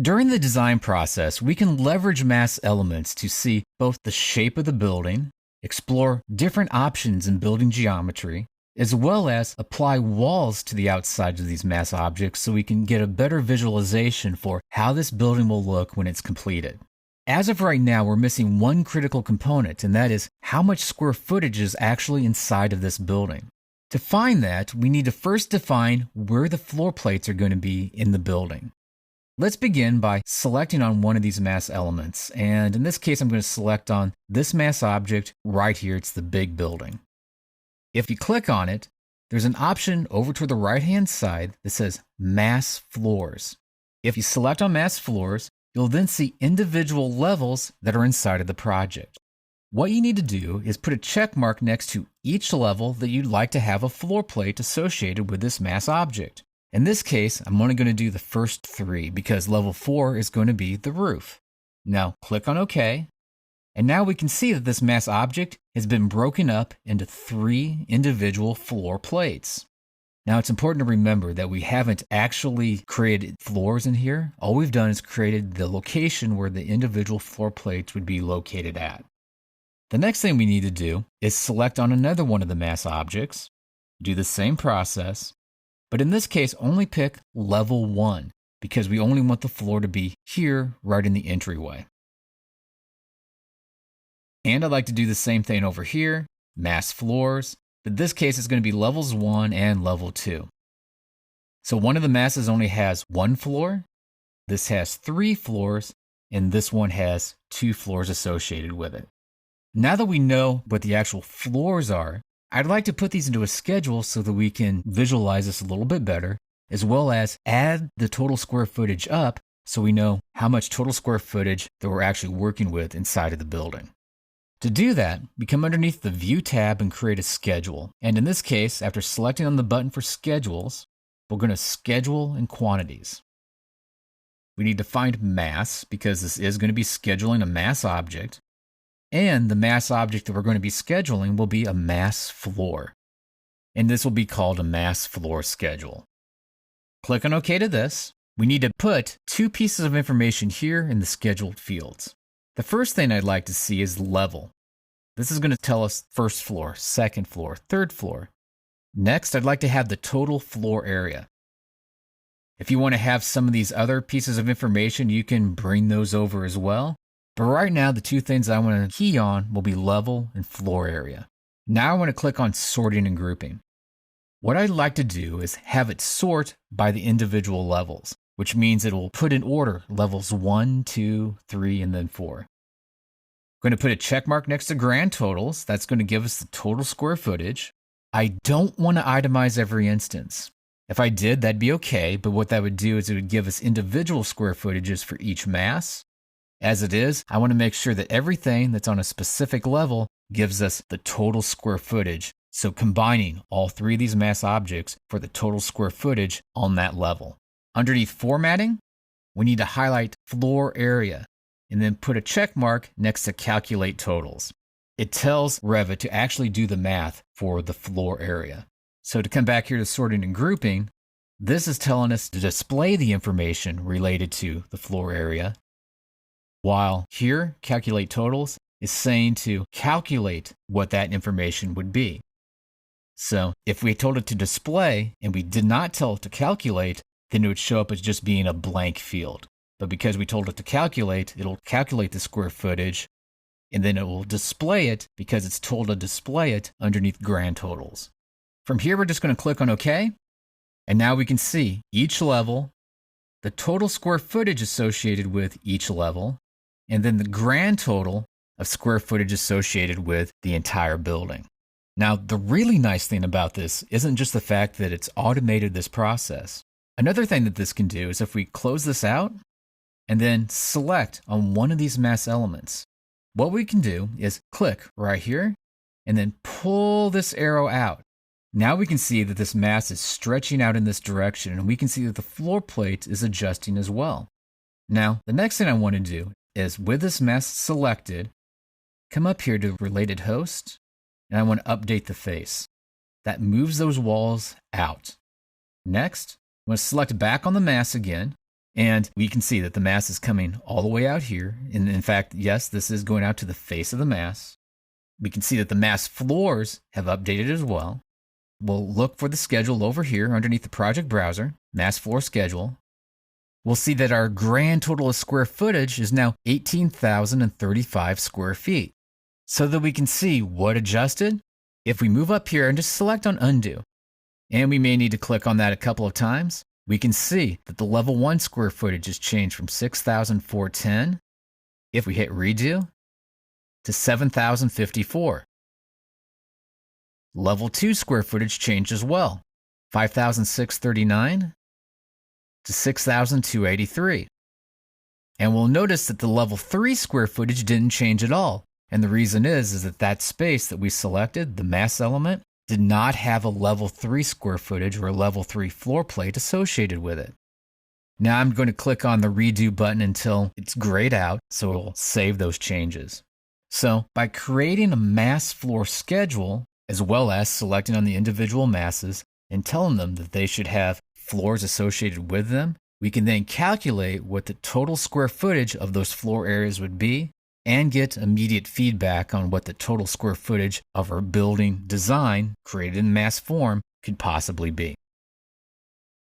During the design process, we can leverage mass elements to see both the shape of the building, explore different options in building geometry, as well as apply walls to the outside of these mass objects so we can get a better visualization for how this building will look when it's completed. As of right now, we're missing one critical component, and that is how much square footage is actually inside of this building. To find that, we need to first define where the floor plates are going to be in the building. Let's begin by selecting on one of these mass elements, and in this case I'm going to select on this mass object right here. It's the big building. If you click on it, there's an option over to the right hand side that says Mass Floors. If you select on Mass Floors, you'll then see individual levels that are inside of the project. What you need to do is put a check mark next to each level that you'd like to have a floor plate associated with this mass object. In this case, I'm only going to do the first 3 because level 4 is going to be the roof. Now click on OK, and now we can see that this mass object has been broken up into 3 individual floor plates. Now it's important to remember that we haven't actually created floors in here. All we've done is created the location where the individual floor plates would be located at. The next thing we need to do is select on another one of the mass objects, do the same process, but in this case only pick level 1 because we only want the floor to be here right in the entryway. And I'd like to do the same thing over here, mass floors, but in this case it's going to be levels 1 and level 2. So one of the masses only has 1 floor, this has 3 floors, and this one has 2 floors associated with it. Now that we know what the actual floors are, I'd like to put these into a schedule so that we can visualize this a little bit better, as well as add the total square footage up so we know how much total square footage that we're actually working with inside of the building. To do that, we come underneath the View tab and create a schedule. And in this case, after selecting on the button for schedules, we're going to schedule in quantities. We need to find mass because this is going to be scheduling a mass object. And the mass object that we're going to be scheduling will be a mass floor. And this will be called a mass floor schedule. Click on OK to this. We need to put 2 pieces of information here in the scheduled fields. The first thing I'd like to see is level. This is going to tell us first floor, second floor, third floor. Next, I'd like to have the total floor area. If you want to have some of these other pieces of information, you can bring those over as well. But right now, the 2 things I want to key on will be level and floor area. Now I want to click on sorting and grouping. What I'd like to do is have it sort by the individual levels, which means it will put in order levels 1, 2, 3, and then 4. I'm going to put a check mark next to grand totals. That's going to give us the total square footage. I don't want to itemize every instance. If I did, that'd be okay, but what that would do is it would give us individual square footages for each mass. As it is, I want to make sure that everything that's on a specific level gives us the total square footage. So combining all 3 of these mass objects for the total square footage on that level. Underneath formatting, we need to highlight floor area and then put a check mark next to calculate totals. It tells Revit to actually do the math for the floor area. So to come back here to sorting and grouping, this is telling us to display the information related to the floor area. While here, calculate totals is saying to calculate what that information would be. So if we told it to display and we did not tell it to calculate, then it would show up as just being a blank field. But because we told it to calculate, it'll calculate the square footage, and then it will display it because it's told to display it underneath grand totals. From here, we're just going to click on OK. And now we can see each level, the total square footage associated with each level, and then the grand total of square footage associated with the entire building. Now, the really nice thing about this isn't just the fact that it's automated this process. Another thing that this can do is if we close this out and then select on one of these mass elements, what we can do is click right here and then pull this arrow out. Now we can see that this mass is stretching out in this direction, and we can see that the floor plate is adjusting as well. Now, the next thing I want to do is with this mass selected, come up here to related host, and I want to update the face. That moves those walls out. Next, I'm going to select back on the mass again, And we can see that the mass is coming all the way out here. And in fact, yes, this is going out to the face of the mass. We can see that the mass floors have updated as well. We'll look for the schedule over here underneath the project browser, mass floor schedule. We'll see that our grand total of square footage is now 18,035 square feet. So that we can see what adjusted, if we move up here and just select on undo, and we may need to click on that a couple of times, we can see that the level 1 square footage has changed from 6,410, if we hit redo, to 7,054. Level 2 square footage changed as well, 5,639 to 6,283. And we'll notice that the level 3 square footage didn't change at all. And the reason is that space that we selected, the mass element, did not have a level 3 square footage or a level 3 floor plate associated with it. Now I'm going to click on the redo button until it's grayed out, so it'll save those changes. So by creating a mass floor schedule, as well as selecting on the individual masses and telling them that they should have floors associated with them, we can then calculate what the total square footage of those floor areas would be and get immediate feedback on what the total square footage of our building design created in mass form could possibly be.